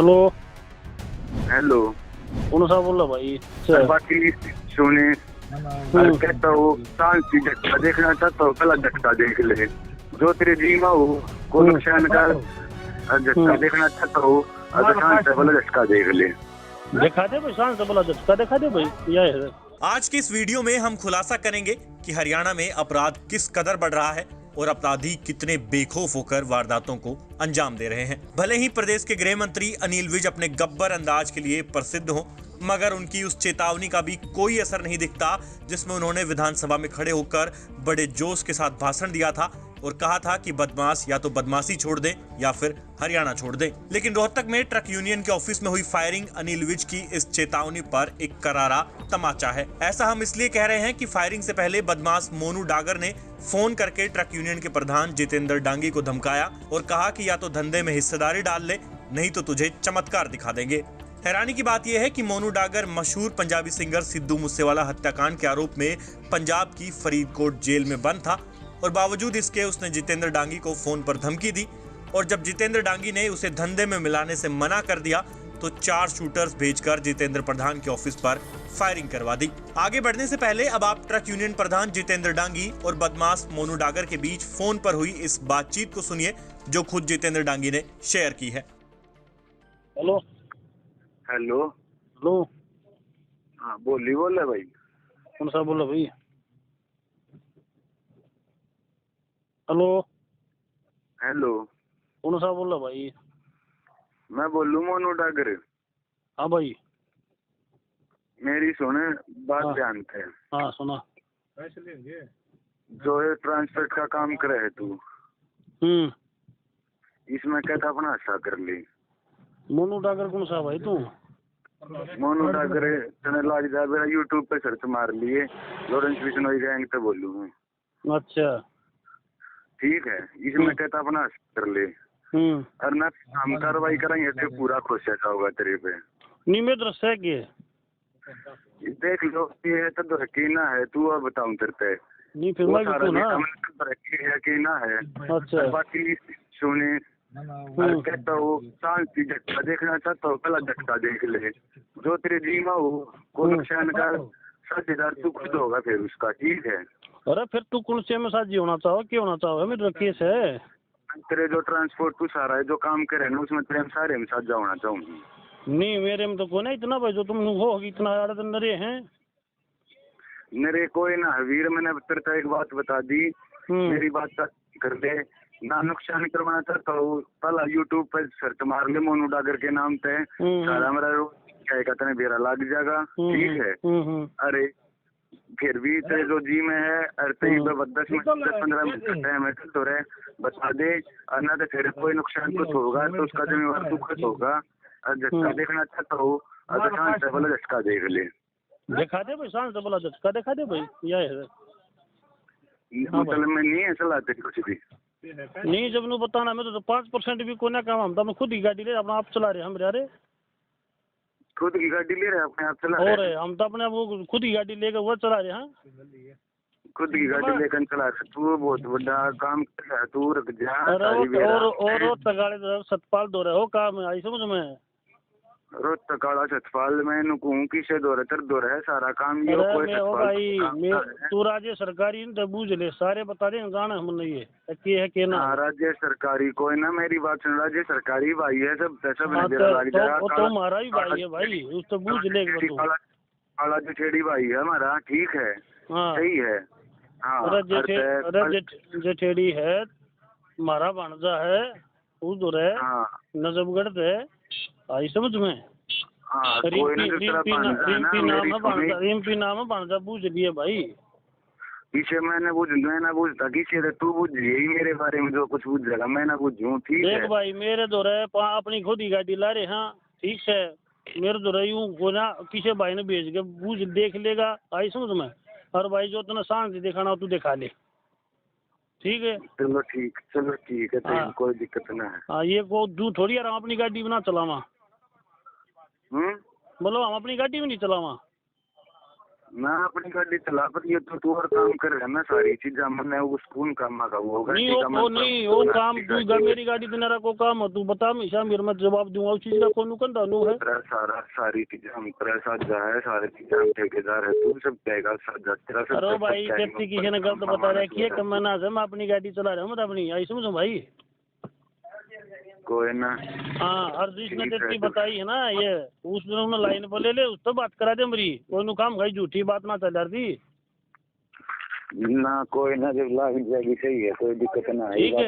Hello hello. कौन सा बोल रहा भाई? सर बाकी सुने, कहता हूँ शांति झटका देखना चाहता हूँ, पहला झटका देख ले जो तेरे जीवा हो को नुकसान का झटका देखना चाहता हूँ, अगर शांत से पहला झटका देख ले। दिखा दे भाई, शांत से बोला झटका दिखा दे भाई। यह है आज की इस वीडियो में हम खुलासा करेंगे कि हरियाणा में अपराध किस कदर बढ़ रहा है और अपराधी कितने बेखौफ होकर वारदातों को अंजाम दे रहे हैं। भले ही प्रदेश के गृह मंत्री अनिल विज अपने गब्बर अंदाज के लिए प्रसिद्ध हों, मगर उनकी उस चेतावनी का भी कोई असर नहीं दिखता जिसमें उन्होंने विधानसभा में खड़े होकर बड़े जोश के साथ भाषण दिया था और कहा था कि बदमाश या तो बदमाशी छोड़ दें या फिर हरियाणा छोड़ दें। लेकिन रोहतक में ट्रक यूनियन के ऑफिस में हुई फायरिंग अनिल विज की इस चेतावनी पर एक करारा तमाचा है। ऐसा हम इसलिए कह रहे हैं कि फायरिंग से पहले बदमाश मोनू डागर ने फोन करके ट्रक यूनियन के प्रधान जितेंद्र डांगी को धमकाया और कहा कि या तो धंधे में हिस्सेदारी डाल ले, नहीं तो तुझे चमत्कार दिखा देंगे। हैरानी की बात यह है कि मोनू डागर मशहूर पंजाबी सिंगर सिद्धू मूसेवाला हत्याकांड के आरोप में पंजाब की फरीदकोट जेल में बंद था और बावजूद इसके उसने जितेंद्र डांगी को फोन पर धमकी दी और जब जितेंद्र डांगी ने उसे धंधे में मिलाने से मना कर दिया तो 4 शूटर्स भेजकर जितेंद्र प्रधान के ऑफिस पर फायरिंग करवा दी। आगे बढ़ने से पहले अब आप ट्रक यूनियन प्रधान जितेंद्र डांगी और बदमाश मोनू डागर के बीच फोन पर हुई इस बातचीत को सुनिए जो खुद जितेंद्र डांगी ने शेयर की है। Hello hello. हेलो हाँ बोली बोल रहे भाई। कौन सा बोल रहा भाई? Hello hello. कौन सा बोल रहा भाई? मैं बोलूँ मोनू डागर। हाँ भाई। मेरी सुने बात हाँ। ध्यान से। हाँ सुना। जो ये ट्रांसपोर्ट का काम करे है तू, इसमें कहता अपना हिस्सा कर ली। मोनू डागर कौन सा भाई तू? मोनू डागर तने लाग जा मेरा यूट्यूब पे सर्च मार लिए, लॉरेंस बिश्नोई गैंग से बोलूँ हूँ। अच्छा ठीक है, इसमें कहता अपना हिस्सा कर ले और ना हम कार्रवाई करेंगे तो पूरा खुश होगा तेरे पे। नहीं मेरे तरफ से के देख लो ये तो यकीना है, तू अब बताऊं तेरे पे नहीं फिर वो मैं सारा तू ना। यकीना है। अच्छा बाकी सुने, कहता हूँ शांति झटका देखना चाहता हूँ, पहला झटका देख ले जो तेरे जीवा हो को नुकसान का साझेदार तू खुद होगा फिर उसका। ठीक है। अरे फिर तू कौन से में साझी होना चाहो, क्या होना चाहो? मेरा केस है। तेरे जो ट्रांसपोर्ट तू सारा है जो काम करे ना उसमें तेरे सारे में साझा होना चाहूंगी। नहीं मेरे में तो कोई ना इतना भाई जो तुम हो इतना आड़े नरे हैं। मेरे कोई ना वीर, मैंने तेरे को एक बात बता दी, मेरी बात कर ले ना। नुकसान करवाना चाहता हूँ, पहला यूट्यूब पे सर्च मार ले मोनू डागर के नाम पे, सारा मेरा क्या कहते हैं बेरा लग जाएगा। ठीक है। अरे फिर भी तेरे जो जी में है अरे 10-15 मिनट का टाइम है तो रे बता दे, और ना तो फिर कोई नुकसान कुछ होगा तो उसका जिम्मेवार तू खुद होगा। और झटका देखना चाहता हूँ, अगर शांत से बोला झटका देख ले। दिखा दे भाई, शांत से बोला झटका दिखा दे भाई। यह है मतलब में नहीं है सलाह तेरी कुछ भी नहीं, जब नु बताना मैं तो 5% भी कोई ना काम हम तो खुद ही गाड़ी ले अपना आप चला रहे हम यारे। खुद की गाड़ी ले रहे अपने आप चला और रहे? हम तो अपने वो खुद ही गाड़ी लेकर वो चला रहे। हाँ खुद की गाड़ी लेकर चला रहे तू, बहुत बड़ा काम कर रहा है तू। रुक जा। और तगाड़े सतपाल दो रहे हो काम आई समझ में? रोज तकाड़ा सतपाल में नुकूं किसे दो रहे तर दो रहे सारा काम ये कोई भाई मैं तू राज्य सरकारी तो बूझ ले सारे बता दे गाना हम नहीं है कि ना। राज्य सरकारी कोई ना, मेरी बात सुन, राज्य सरकारी भाई है सब सब तो हमारा ही भाई है भाई, उस तो बूझ ले काला जेठेड़ी भाई है हमारा। ठीक है। सही है। हाँ जेठेड़ी है हमारा भांजा है उधर है नजफगढ़ है आई समझ में? रिम्पी नाम है भांजा बूझ लिए भाई। पीछे मैंने बूझता किसी तू बूझ यही मेरे बारे में जो कुछ बूझ जाएगा मैं ना बूझूं। ठीक है। देख भाई मेरे दो रहे अपनी खुद ही गाड़ी ला रहे। हाँ ठीक है, मेरे दो रही हूँ गोना किसी भाई ने भेज के बूझ देख लेगा आई समझ में? और भाई जो तुमने शांति दिखाना हो तू दिखा ले। ठीक है। चलो ठीक है तो कोई दिक्कत ना है। हाँ ये को तू थोड़ी यार हम अपनी गाड़ी में ना चलावा। बोलो हम अपनी गाड़ी में नहीं चलावा। मैं अपनी गाड़ी चला पर ये तो तू और काम कर रहा है ना सारी चीजें मैंने उस कौन काम का वो होगा नहीं वो काम तू मेरी गाड़ी देना को काम है तू बता हमेशा मेरे मैं जवाब दूंगा उस चीज का कौन कंधा नो है सारा सारी चीजें हम पैसा जा है सारी चीजें हम ठेकेदार है तू सब कहेगा तेरा सब अरे भाई व्यक्ति किसी ने गलत बता रखी है कमना से मैं अपनी गाड़ी चला रहा हूँ मतलब अपनी आई समझो भाई कोई ना। हाँ हर चीज ने तेरी बताई है ना ये उस दिन उन्होंने लाइन पर ले उस तो बात करा दे मेरी कोई नु काम भाई झूठी बात ना चल रही ना कोई ना जब लाग जाएगी सही है कोई दिक्कत ना ठीक है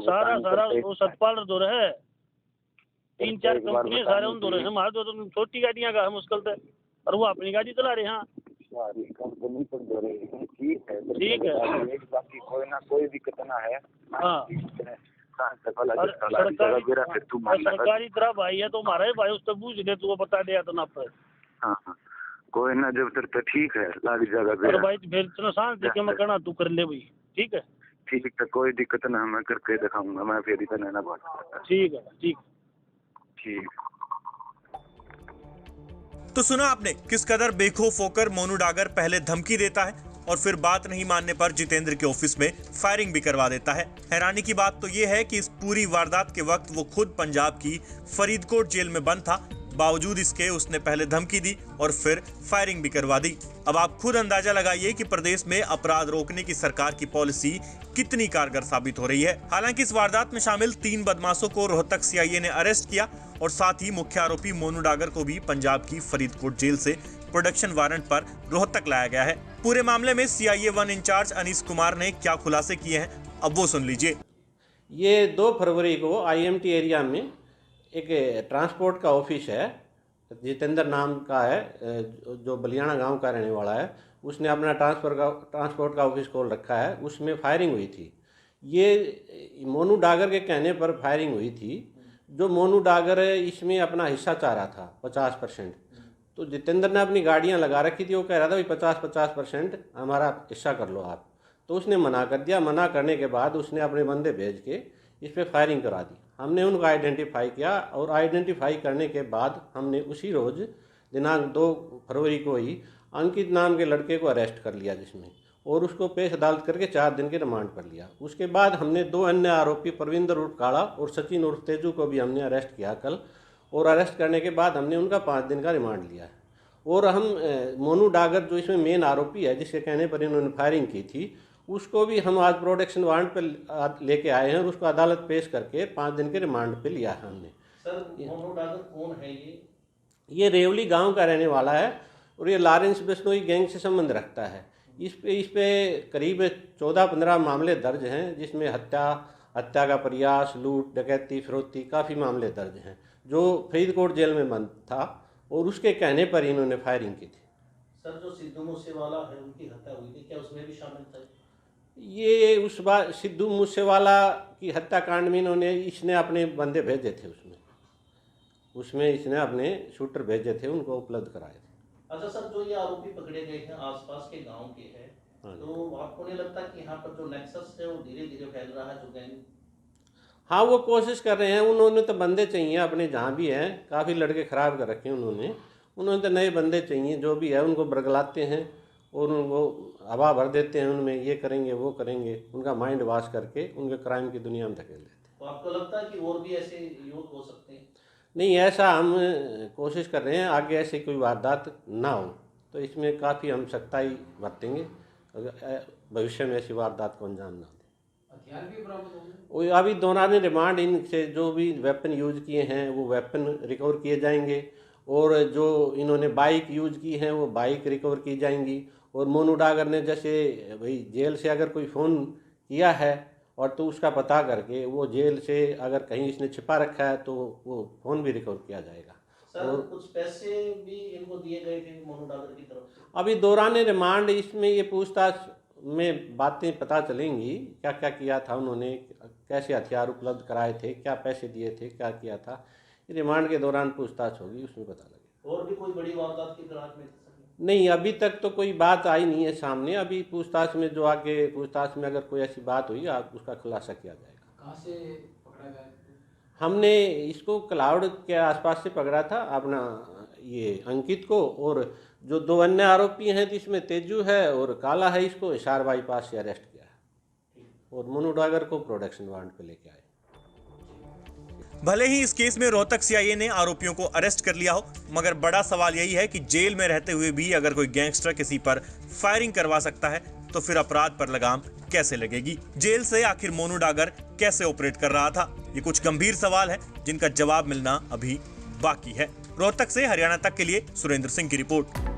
सारा वो सतपाल दो है 3-4 कंपनी सारे उन दो रहे हमारे दो छोटी गाड़ियां का है मुश्किल से और वो अपनी गाड़ी चला रहे हैं कंपनी पर दो रहे ठीक है बाकी कोई ना कोई दिक्कत ना है। हाँ सरकारी तरह भाई है तो हमारा ही भाई उससे पूछ ले तू बता दिया तो ना पर हाँ कोई ना जब तक तो ठीक है लाग जाएगा फिर भाई फिर इतना सांस देके मैं करना तू कर ले भाई ठीक है ठीक है कोई दिक्कत ना मैं करके दिखाऊंगा मैं फिर इतना ना बात ठीक है ठीक तो सुना आपने किस कदर बेखौफ होकर मोनू डागर पहले धमकी देता है और फिर बात नहीं मानने पर जितेंद्र के ऑफिस में फायरिंग भी करवा देता है। हैरानी की बात तो ये है कि इस पूरी वारदात के वक्त वो खुद पंजाब की फरीदकोट जेल में बंद था, बावजूद इसके उसने पहले धमकी दी और फिर फायरिंग भी करवा दी। अब आप खुद अंदाजा लगाइए कि प्रदेश में अपराध रोकने की सरकार की पॉलिसी कितनी कारगर साबित हो रही है। हालांकि इस वारदात में शामिल 3 बदमाशों को रोहतक सीआईए ने अरेस्ट किया और साथ ही मुख्य आरोपी मोनू डागर को भी पंजाब की फरीदकोट जेल से प्रोडक्शन वारंट पर रोहतक लाया गया है। पूरे मामले में सीआईए 1 इंचार्ज अनीस कुमार ने क्या खुलासे किए हैं अब वो सुन लीजिए। ये 2 फरवरी को आईएमटी एरिया में एक ट्रांसपोर्ट का ऑफिस है, जितेंद्र नाम का है, जो बलियाना गांव का रहने वाला है, उसने अपना ट्रांसपोर्ट का ऑफिस खोल रखा है। उसमें फायरिंग हुई थी। ये मोनू डागर के कहने पर फायरिंग हुई थी। जो मोनू डागर इसमें अपना हिस्सा चाह रहा था 50%, तो जितेंद्र ने अपनी गाड़ियां लगा रखी थी। वो कह रहा था भाई 50% हमारा हिस्सा कर लो आप, तो उसने मना कर दिया। मना करने के बाद उसने अपने बंदे भेज के इस पर फायरिंग करा दी। हमने उनको आइडेंटिफाई किया और आइडेंटिफाई करने के बाद हमने उसी रोज़ दिनांक 2 फरवरी को ही अंकित नाम के लड़के को अरेस्ट कर लिया जिसमें, और उसको पेश अदालत करके 4 दिन के रिमांड पर लिया। उसके बाद हमने 2 अन्य आरोपी परविंदर उर्फ काला और सचिन उर्फ तेजू को भी हमने अरेस्ट किया कल, और अरेस्ट करने के बाद हमने उनका 5 दिन का रिमांड लिया है। और हम मोनू डागर जो इसमें मेन आरोपी है, जिसके कहने पर इन्होंने फायरिंग की थी, उसको भी हम आज प्रोडक्शन वारंट पर लेके आए हैं और उसको अदालत पेश करके 5 दिन के रिमांड पे लिया है हमने। सर मोनू डागर कौन है ये रेवली गांव का रहने वाला है और ये लॉरेंस बिश्नोई गैंग से संबंध रखता है। इस पे करीब 14-15 मामले दर्ज हैं, जिसमें हत्या का प्रयास, लूट, डकैती, फिरौती, काफ़ी मामले दर्ज हैं। जो फरीदकोट जेल में बंद था और उसके कहने पर इन्होंने फायरिंग की थी। सर जो सिद्धू मूसेवाला है उनकी हत्या हुई थी, क्या उसमें भी शामिल था? ये उस बार सिद्धू मूसेवाला की हत्याकांड में इसने अपने बंदे भेजे थे, उसमें इसने अपने शूटर भेजे थे, उनको उपलब्ध कराए थे। अच्छा सर, जो ये आरोपी पकड़े गए हैं आसपास के गांव के हैं, तो आपको नहीं लगता कि यहाँ पर जो नेक्सस है वो धीरे धीरे फैल रहा है जो गैंग? हाँ, वो कोशिश कर रहे हैं। उन्होंने तो बंदे चाहिए अपने, जहाँ भी हैं काफ़ी लड़के ख़राब कर रखे हैं उन्होंने तो नए बंदे चाहिए। जो भी है उनको बरगलाते हैं और उनको हवा भर देते हैं, उनमें ये करेंगे वो करेंगे, उनका माइंड वॉश करके उनके क्राइम की दुनिया में धकेल देते हैं। तो आपको लगता है कि और भी ऐसे युवक हो सकते हैं? नहीं, ऐसा हम कोशिश कर रहे हैं आगे ऐसी कोई वारदात ना हो, तो इसमें काफ़ी हम सख्ताई बरतेंगे, भविष्य में ऐसी वारदात को अंजाम ना दें। हथियार भी बरामद होंगे? अभी दौरान रिमांड इनसे जो भी वेपन यूज किए हैं वो वेपन रिकवर किए जाएंगे, और जो इन्होंने बाइक यूज की हैं वो बाइक रिकवर की जाएंगी। और मोनू डागर ने जैसे भाई जेल से अगर कोई फ़ोन किया है और तो उसका पता करके वो जेल से अगर कहीं इसने छिपा रखा है तो वो फ़ोन भी रिकवर किया जाएगा। सर और कुछ पैसे भी इनको दिए गए थे मोनू डागर की तरफ से? अभी दौरान रिमांड इसमें ये पूछताछ में बातें पता चलेंगी, क्या क्या किया था उन्होंने, कैसे हथियार उपलब्ध कराए थे, क्या पैसे दिए थे, क्या किया था। रिमांड के दौरान पूछताछ होगी, उसमें पता लगेगा। और भी कोई बड़ी वारदात की तलाश में? नहीं, अभी तक तो कोई बात आई नहीं है सामने। अभी पूछताछ में जो आगे पूछताछ में अगर कोई ऐसी बात हुई आप उसका खुलासा किया जाएगा। कहाँ से पकड़ा गया? हमने इसको क्लाउड के आसपास से पकड़ा था, अपना ये अंकित को, और जो 2 अन्य आरोपी हैं जिसमें तेजू है और काला है, इसको हिसार बाईपास से अरेस्ट किया है और मोनू डागर को प्रोडक्शन वारंट पे लेके आए। भले ही इस केस में रोहतक सीआईए ने आरोपियों को अरेस्ट कर लिया हो, मगर बड़ा सवाल यही है कि जेल में रहते हुए भी अगर कोई गैंगस्टर किसी पर फायरिंग करवा सकता है तो फिर अपराध पर लगाम कैसे लगेगी? जेल से आखिर मोनू डागर कैसे ऑपरेट कर रहा था? ये कुछ गंभीर सवाल है जिनका जवाब मिलना अभी बाकी है। रोहतक से हरियाणा तक के लिए सुरेंद्र सिंह की रिपोर्ट।